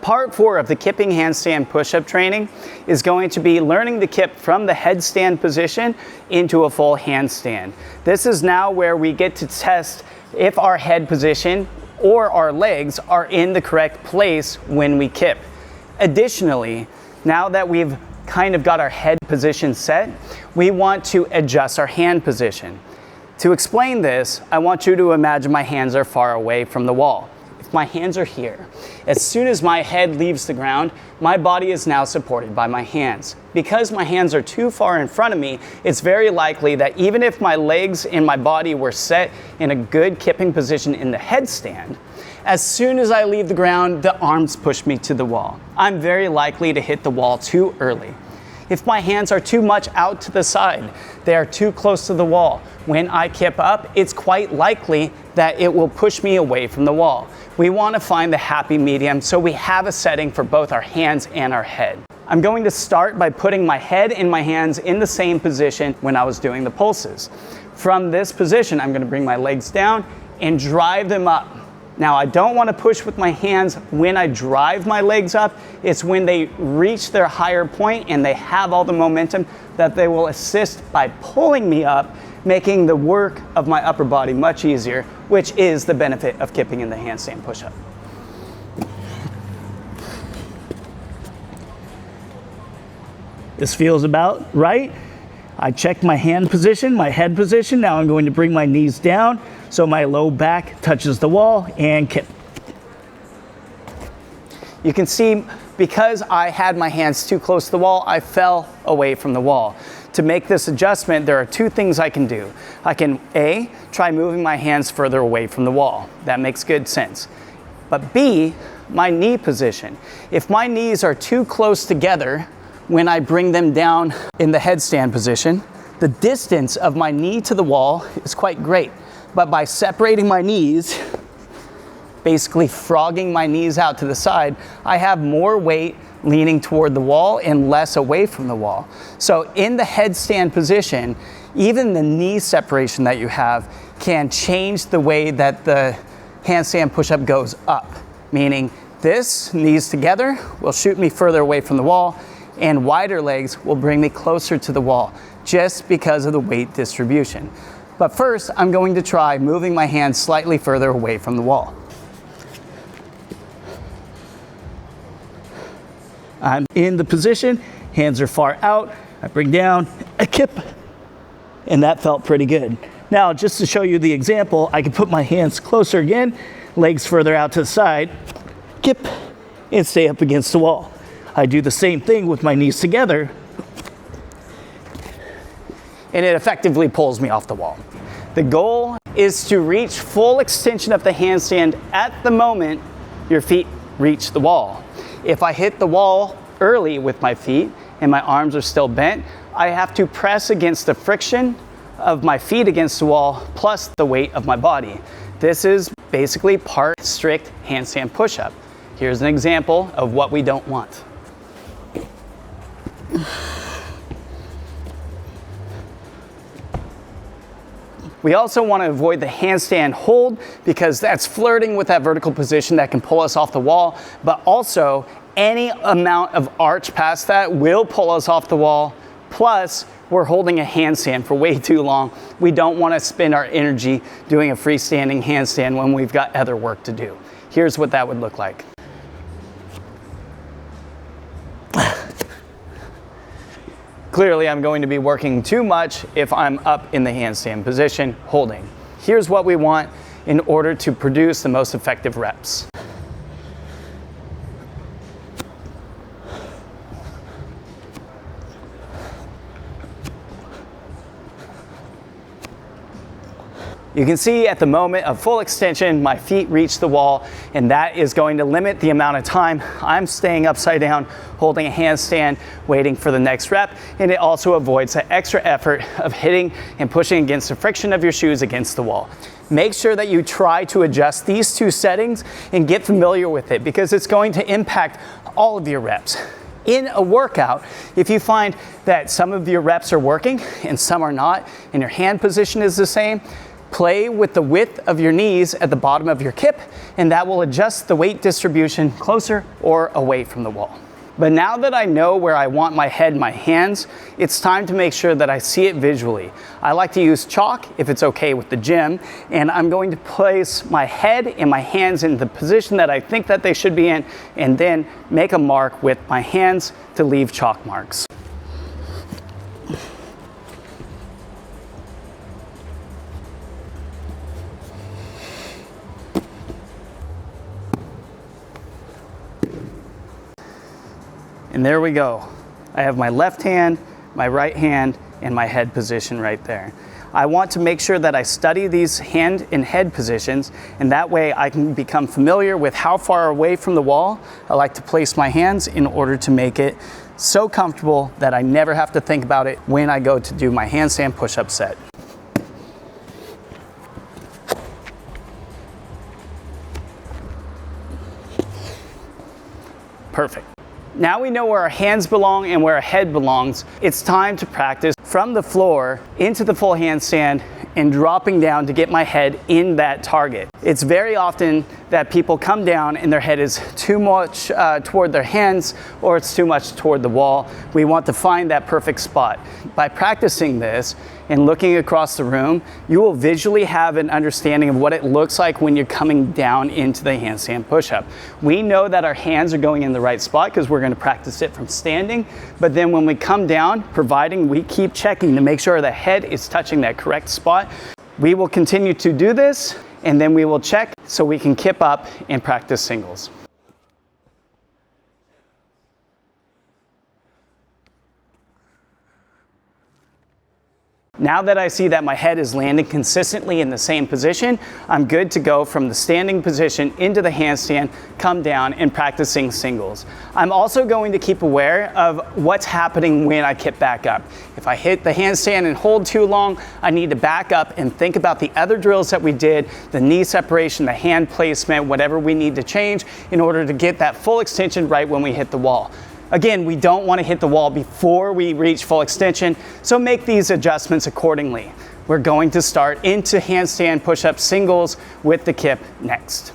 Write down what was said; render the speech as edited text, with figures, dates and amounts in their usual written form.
Part 4 of the kipping handstand push-up training is going to be learning the kip from the headstand position into a full handstand. This is now where we get to test if our head position or our legs are in the correct place when we kip. Additionally, now that we've kind of got our head position set, we want to adjust our hand position. To explain this, I want you to imagine my hands are far away from the wall. If my hands are here, as soon as my head leaves the ground, my body is now supported by my hands. Because my hands are too far in front of me, it's very likely that even if my legs and my body were set in a good kipping position in the headstand, as soon as I leave the ground, the arms push me to the wall. I'm very likely to hit the wall too early. If my hands are too much out to the side, they are too close to the wall, when I kip up, it's quite likely that it will push me away from the wall. We want to find the happy medium so we have a setting for both our hands and our head. I'm going to start by putting my head and my hands in the same position when I was doing the pulses. From this position, I'm going to bring my legs down and drive them up. Now, I don't want to push with my hands when I drive my legs up. It's when they reach their higher point and they have all the momentum that they will assist by pulling me up, making the work of my upper body much easier, which is the benefit of kipping in the handstand push-up. This feels about right. I checked my hand position, my head position. Now I'm going to bring my knees down so my low back touches the wall and kip. You can see because I had my hands too close to the wall, I fell away from the wall. To make this adjustment, there are two things I can do. I can A, try moving my hands further away from the wall. That makes good sense. But B, my knee position. If my knees are too close together, when I bring them down in the headstand position, the distance of my knee to the wall is quite great. But by separating my knees, basically frogging my knees out to the side, I have more weight leaning toward the wall and less away from the wall. So in the headstand position, even the knee separation that you have can change the way that the handstand push-up goes up. Meaning this, knees together, will shoot me further away from the wall, and wider legs will bring me closer to the wall just because of the weight distribution. But first, I'm going to try moving my hands slightly further away from the wall. I'm in the position, hands are far out, I bring down, I kip, and that felt pretty good. Now, just to show you the example, I can put my hands closer again, legs further out to the side, kip, and stay up against the wall. I do the same thing with my knees together, and it effectively pulls me off the wall. The goal is to reach full extension of the handstand at the moment your feet reach the wall. If I hit the wall early with my feet and my arms are still bent, I have to press against the friction of my feet against the wall plus the weight of my body. This is basically part strict handstand push-up. Here's an example of what we don't want. We also want to avoid the handstand hold because that's flirting with that vertical position that can pull us off the wall, but also any amount of arch past that will pull us off the wall. Plus, we're holding a handstand for way too long. We don't want to spend our energy doing a freestanding handstand when we've got other work to do. Here's what that would look like. Clearly, I'm going to be working too much if I'm up in the handstand position holding. Here's what we want in order to produce the most effective reps. You can see at the moment of full extension, my feet reach the wall, and that is going to limit the amount of time I'm staying upside down, holding a handstand, waiting for the next rep, and it also avoids the extra effort of hitting and pushing against the friction of your shoes against the wall. Make sure that you try to adjust these two settings and get familiar with it because it's going to impact all of your reps. In a workout, if you find that some of your reps are working and some are not, and your hand position is the same, Play with the width of your knees at the bottom of your kip, and that will adjust the weight distribution closer or away from the wall. But now that I know where I want my head and my hands, it's time to make sure that I see it visually. I like to use chalk if it's okay with the gym, and I'm going to place my head and my hands in the position that I think that they should be in, and then make a mark with my hands to leave chalk marks. And there we go. I have my left hand, my right hand, and my head position right there. I want to make sure that I study these hand and head positions, and that way I can become familiar with how far away from the wall I like to place my hands in order to make it so comfortable that I never have to think about it when I go to do my handstand push-up set. Perfect. Now we know where our hands belong and where our head belongs. It's time to practice from the floor into the full handstand and dropping down to get my head in that target. It's very often that people come down and their head is too much toward their hands, or it's too much toward the wall. We want to find that perfect spot. By practicing this and looking across the room, you will visually have an understanding of what it looks like when you're coming down into the handstand push-up. We know that our hands are going in the right spot because we're going to practice it from standing, but then when we come down, providing we keep checking to make sure the head is touching that correct spot, we will continue to do this, and then we will check so we can kip up and practice singles. Now that I see that my head is landing consistently in the same position, I'm good to go from the standing position into the handstand, come down, and practicing singles. I'm also going to keep aware of what's happening when I kip back up. If I hit the handstand and hold too long, I need to back up and think about the other drills that we did, the knee separation, the hand placement, whatever we need to change in order to get that full extension right when we hit the wall. Again, we don't want to hit the wall before we reach full extension, so make these adjustments accordingly. We're going to start into handstand push-up singles with the kip next.